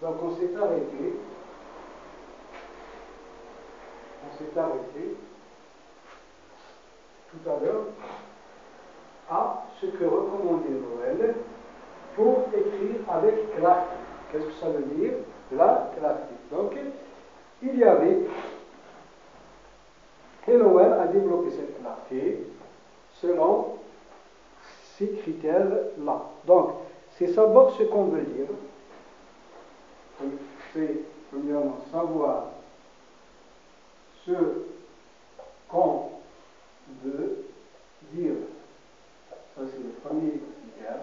Donc on s'est arrêté tout à l'heure à ce que recommandait Noël pour écrire avec clarté. Qu'est-ce que ça veut dire? La clarté. Donc, il y avait, et Noël a développé cette clarté selon ces critères-là. Donc, c'est savoir ce qu'on veut dire. C'est, premièrement, savoir ce qu'on veut dire. Ça, c'est le premier critère.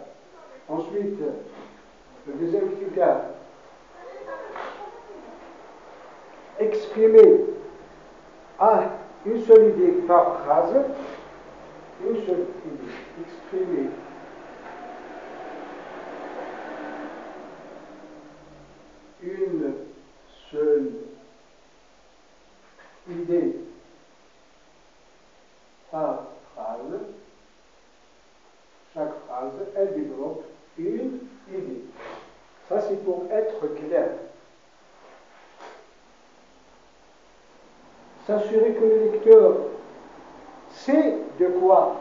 Ensuite, le deuxième critère, exprimer une seule idée par phrase. Une seule idée. Exprimer une seule idée par phrase. Chaque phrase, elle développe une idée. Ça, c'est pour être clair. S'assurer que le lecteur sait de quoi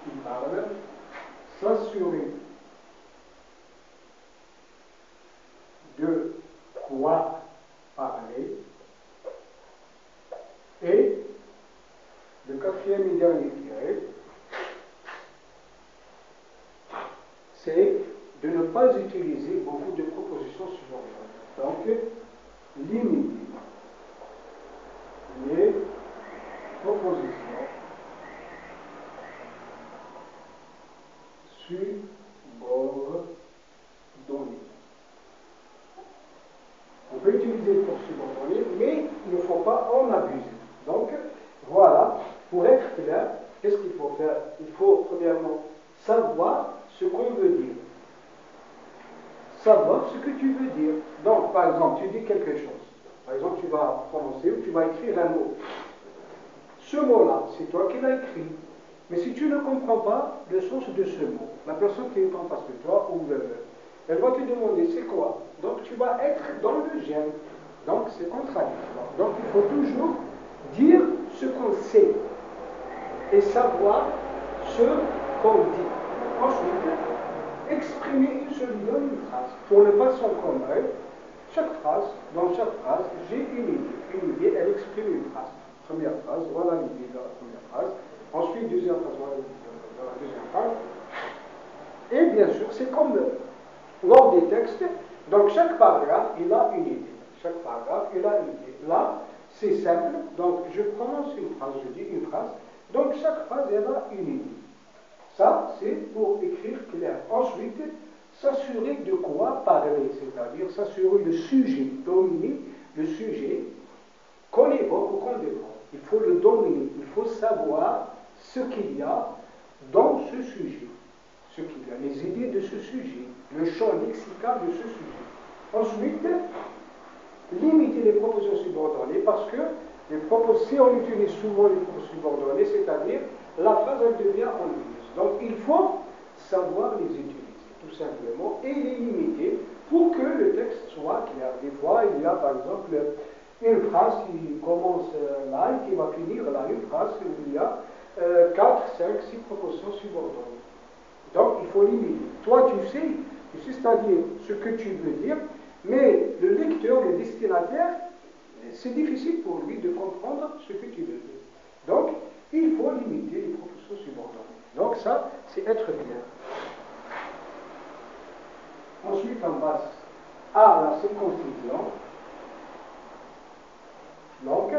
il parle. S'assurer de quoi parler. Et le quatrième et dernier tiret, c'est de ne pas utiliser beaucoup de propositions subordonnées. Donc, limiter les propositions subordonnées. On peut utiliser pour subordonner, mais il ne faut pas en abuser. Donc, voilà, pour être clair, qu'est-ce qu'il faut faire? Il faut premièrement savoir ce qu'on veut dire. Savoir ce que tu veux dire. Donc, par exemple, tu dis quelque chose. Par exemple, tu vas prononcer ou tu vas écrire un mot. Ce mot-là, c'est toi qui l'as écrit. Mais si tu ne comprends pas le sens de ce mot, la personne qui est en face de toi, elle va te demander c'est quoi. Donc tu vas être dans le gêne. Donc c'est contradictoire. Donc il faut toujours dire ce qu'on sait et savoir ce qu'on dit. Ensuite, exprimer une seule idée en une phrase. Pour ne pas s'encombrer, dans chaque phrase, j'ai une idée. Une idée, elle exprime une phrase. Première phrase, voilà l'idée de la première phrase. Ensuite, deuxième phrase, voilà l'idée de la deuxième phrase. Et bien sûr, c'est comme lors des textes, donc chaque paragraphe, il a une idée. Chaque paragraphe, il a une idée. Là, c'est simple, donc je prononce une phrase, je dis une phrase, donc chaque phrase, elle a une idée. Ça, c'est pour écrire clair. Ensuite, s'assurer de quoi parler, c'est-à-dire s'assurer le sujet, dominer le sujet qu'on évoque ou qu'on développe. Il faut le dominer, il faut savoir ce qu'il y a dans ce sujet, ce qu'il y a, les idées de ce sujet, le champ lexical de ce sujet. Ensuite, limiter les propositions subordonnées parce que si on utilise souvent les propositions subordonnées, c'est-à-dire la phrase elle devient ennuyeuse. Donc il faut savoir les utiliser, tout simplement, et les limiter pour que le texte soit clair. Des fois, il y a par exemple une phrase qui commence là et qui va finir là, une phrase où il y a 4, 5, 6 propositions subordonnées. Donc il faut limiter. Toi, tu sais, c'est-à-dire ce que tu veux dire, mais le lecteur, le destinataire, c'est difficile pour lui de comprendre ce que tu veux dire. Donc, il faut limiter les propositions subordonnées. Donc ça, c'est être clair. Ensuite, on passe à la circoncision. Donc,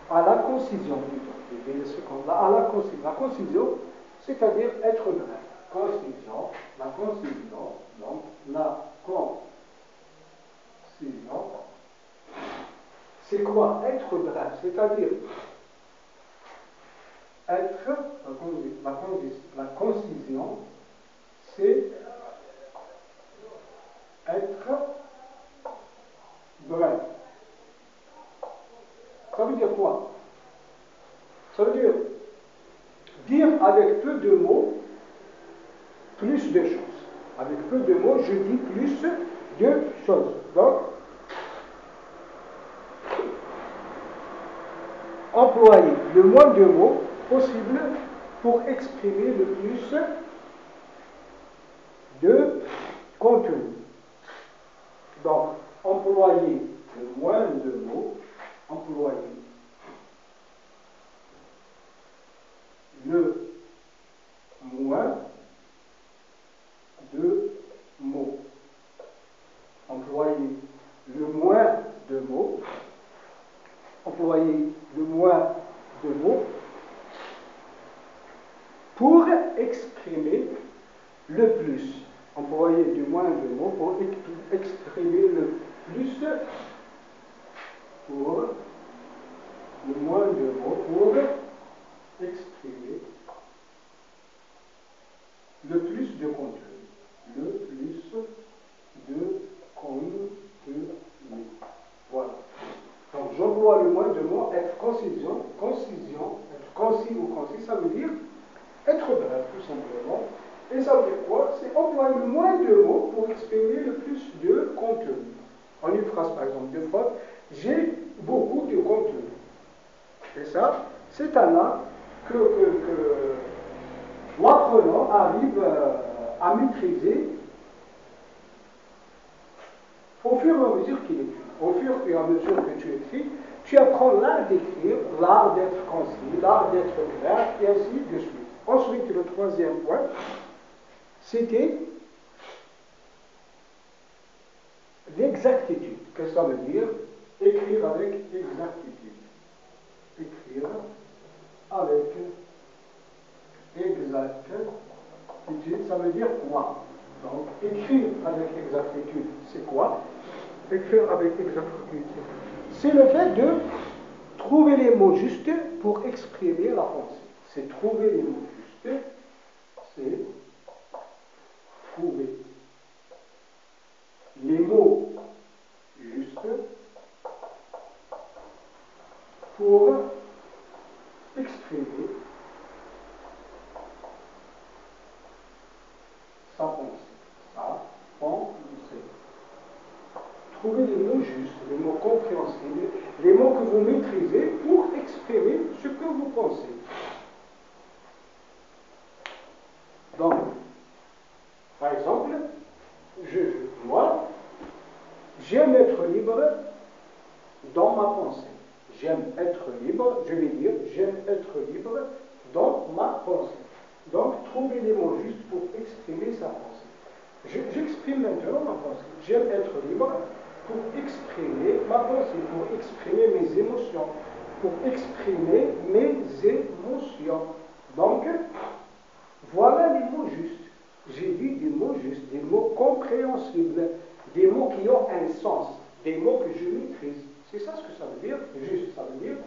à la concision plutôt. À la concision. La concision, c'est-à-dire être bref. Concision, la concision, donc la concision, c'est quoi? Être bref, c'est-à-dire être, la concision, c'est être bref. Ça veut dire quoi? Ça veut dire avec peu de mots, plus de choses. Avec peu de mots, je dis plus de choses. Donc, employer le moins de mots possible pour exprimer le plus de contenu. Donc, employer le moins de mots, employer le moins de mots. Employer le moins de mots. Employer le moins de mots pour exprimer le plus. Employer le moins de mots pour exprimer le plus. Pour le moins de mots pour exprimer le plus de contenu. Le plus de contenu. Voilà. Donc j'emploie le moins de mots, être concision, être concis ou concis, ça veut dire être bref, tout simplement. Et ça veut dire quoi? C'est employer le moins de mots pour exprimer le plus de contenu. En une phrase, par exemple, deux fois, j'ai beaucoup de contenu. Et ça, c'est un là que l'apprenant arrive à maîtriser au fur et à mesure qu'il écrit. Au fur et à mesure que tu écris, tu apprends l'art d'écrire, l'art d'être concis, l'art d'être clair, et ainsi de suite. Ensuite, le troisième point, c'était l'exactitude. Qu'est-ce que ça veut dire? Écrire avec exactitude. Écrire avec exactitude, ça veut dire quoi? Donc, écrire avec exactitude, c'est quoi? Écrire avec exactitude, c'est le fait de trouver les mots justes pour exprimer la pensée. C'est trouver les mots justes, c'est trouver les mots justes pour exprimer sa pensée. Sa pensée. Trouver les mots justes, les mots compréhensibles, les mots que vous maîtrisez pour exprimer ce que vous pensez. Donc, par exemple, moi, j'aime être libre dans ma pensée. J'aime être libre, je vais dire, j'aime être libre dans ma pensée. Donc, trouver les mots justes pour exprimer sa pensée. J'exprime maintenant ma pensée. J'aime être libre pour exprimer ma pensée, pour exprimer mes émotions, pour exprimer mes émotions. Donc, voilà les mots justes. J'ai dit des mots justes, des mots compréhensibles, des mots qui ont un sens, des mots que je maîtrise. C'est ça ce que ça veut dire, juste, ça veut dire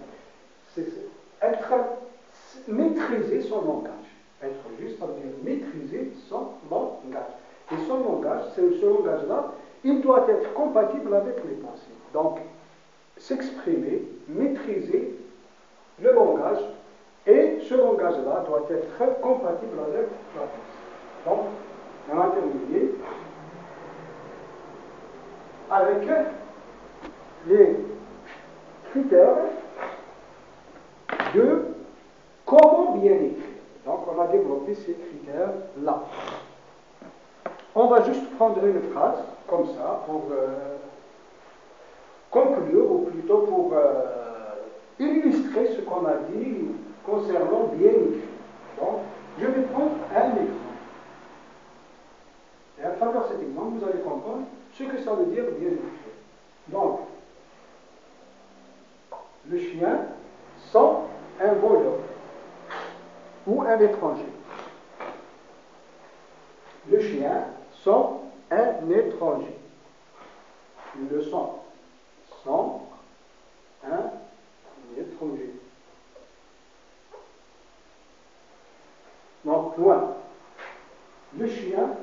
maîtriser son langage. Être juste, ça veut dire maîtriser son langage. Et son langage, ce langage-là, il doit être compatible avec les pensées. Donc, s'exprimer, maîtriser le langage, et ce langage-là doit être compatible avec la pensée. Donc, on a terminé avec les critères de comment bien écrire. Donc, on a développé ces critères-là. On va juste prendre une phrase, comme ça, pour conclure, ou plutôt pour illustrer ce qu'on a dit concernant bien écrire. Donc, je vais prendre un exemple. Et à travers cet exemple, vous allez comprendre ce que ça veut dire bien écrire. Donc, le chien sent un voleur ou un étranger. Le chien sent un étranger. Il le sent. Sent un étranger. Donc, point. Le chien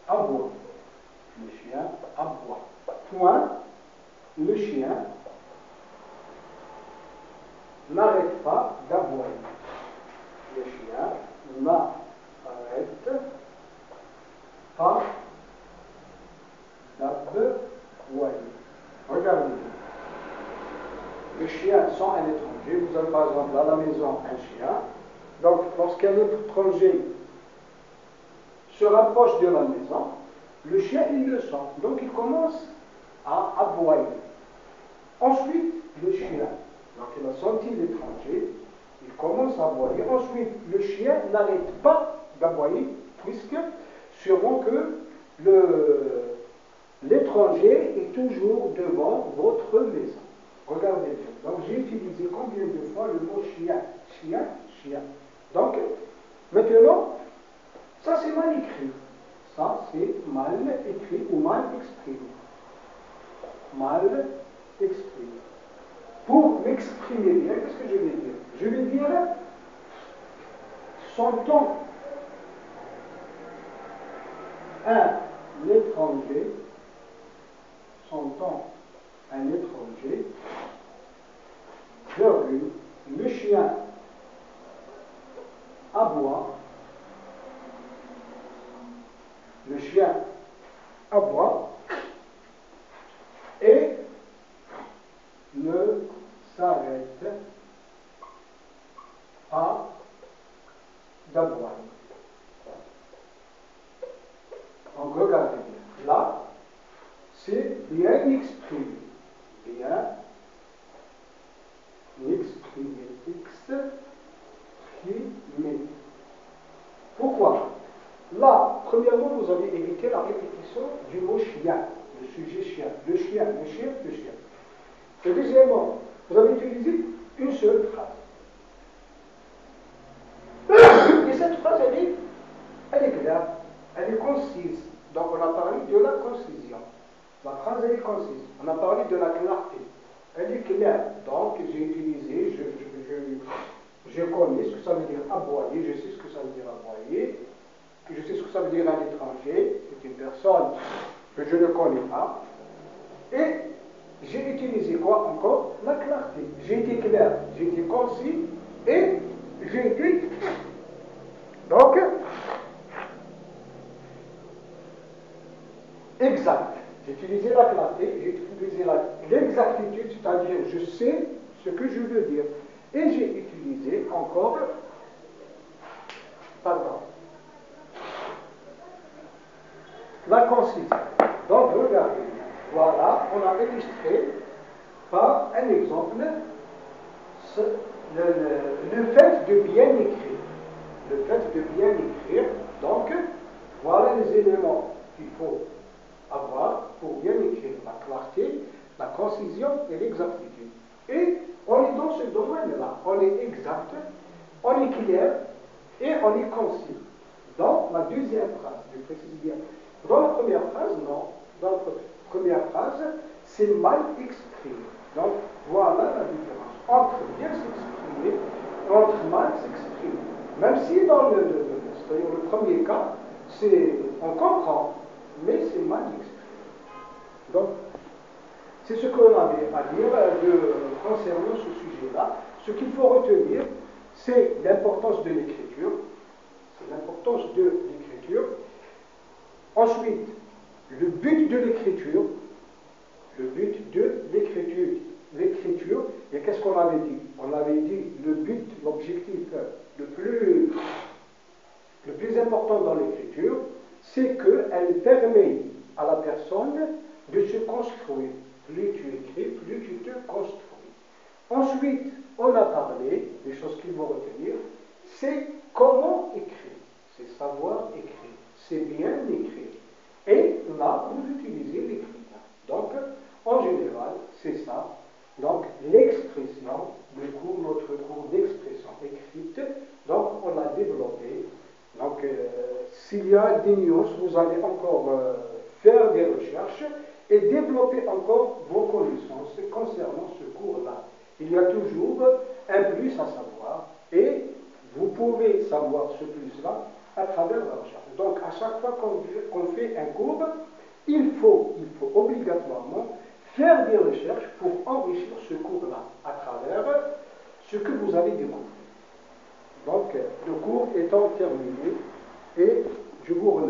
aboie. Le chien aboie. Point. Le chien n'arrête pas d'aboyer. Le chien n'arrête vous avez par exemple à la maison un chien, donc lorsqu'un étranger se rapproche de la maison, le chien il le sent, donc il commence à aboyer. Ensuite, le chien, donc il a senti l'étranger, il commence à aboyer. Ensuite, le chien n'arrête pas d'aboyer, puisque sûrement que l'étranger est toujours devant votre maison. Regardez bien. Donc j'ai utilisé combien de fois le mot chien? Chien, chien. Donc, maintenant, ça c'est mal écrit. Ça c'est mal écrit ou mal exprimé. Mal exprimé. Pour m'exprimer bien, qu'est-ce que je vais dire? Je vais dire sentons un étranger, sentons un étranger, virgule, le chien aboie, le chien aboie et ne s'arrête pas d'aboyer. Donc regardez bien. Là, c'est bien exprimé. Bien exprimé. Exprimé. Pourquoi? Là, premièrement, vous avez évité la répétition du mot chien, le sujet chien, le chien, le chien, le chien. Et deuxièmement, vous avez utilisé une seule phrase. Et cette phrase, elle est claire, elle est concise. Donc on a parlé de la concision. La phrase, elle est concise. On a parlé de la clarté. Elle est claire. Donc j'ai utilisé, je connais ce que ça veut dire aboyer, je sais ce que ça veut dire aboyer, je sais ce que ça veut dire un étranger, c'est une personne que je ne connais pas. Et j'ai utilisé quoi encore? La clarté. J'ai été clair, j'ai été concis et j'ai été. Donc, exact. J'ai utilisé la clarté, j'ai utilisé l'exactitude, c'est-à-dire je sais ce que je veux dire. Et j'ai utilisé encore, pardon, la concision. Donc, regardez. Voilà, on a illustré par un exemple le fait de bien écrire. Le fait de bien écrire. Donc, voilà les éléments qu'il faut avoir pour bien écrire: la clarté, la concision et l'exactitude. Et on est dans ce domaine-là. On est exact, on est clair et on est concis. Dans la deuxième phrase, je précise bien. Dans la première phrase, non. Dans la première phrase, c'est mal exprimé. Donc, voilà la différence entre bien s'exprimer et entre mal s'exprimer. Même si dans c'est-à-dire le premier cas, on comprend, mais c'est mal exprimé. Donc, c'est ce qu'on avait à dire concernant ce sujet-là. Ce qu'il faut retenir, c'est l'importance de l'écriture. C'est l'importance de l'écriture. Ensuite, le but de l'écriture. Le but de l'écriture. L'écriture, et qu'est-ce qu'on avait dit? On avait dit le but, l'objectif le plus important dans l'écriture, c'est qu'elle permet à la personne de se construire. Plus tu écris, plus tu te construis. Ensuite, on a parlé des choses qu'il faut retenir, c'est comment écrire, c'est savoir écrire, c'est bien écrire. Et là, vous utilisez l'écriture. Donc, en général, c'est ça. Donc, l'expression, notre cours d'expression écrite, donc on l'a développé. Donc, s'il y a des nuances, vous allez encore faire des recherches et développer encore vos connaissances concernant ce cours-là. Il y a toujours un plus à savoir et vous pouvez savoir ce plus-là à travers la recherche. Donc, à chaque fois qu'on fait un cours, il faut obligatoirement faire des recherches pour enrichir ce cours-là à travers ce que vous allez découvrir. Donc, le cours étant terminé, et je vous remercie.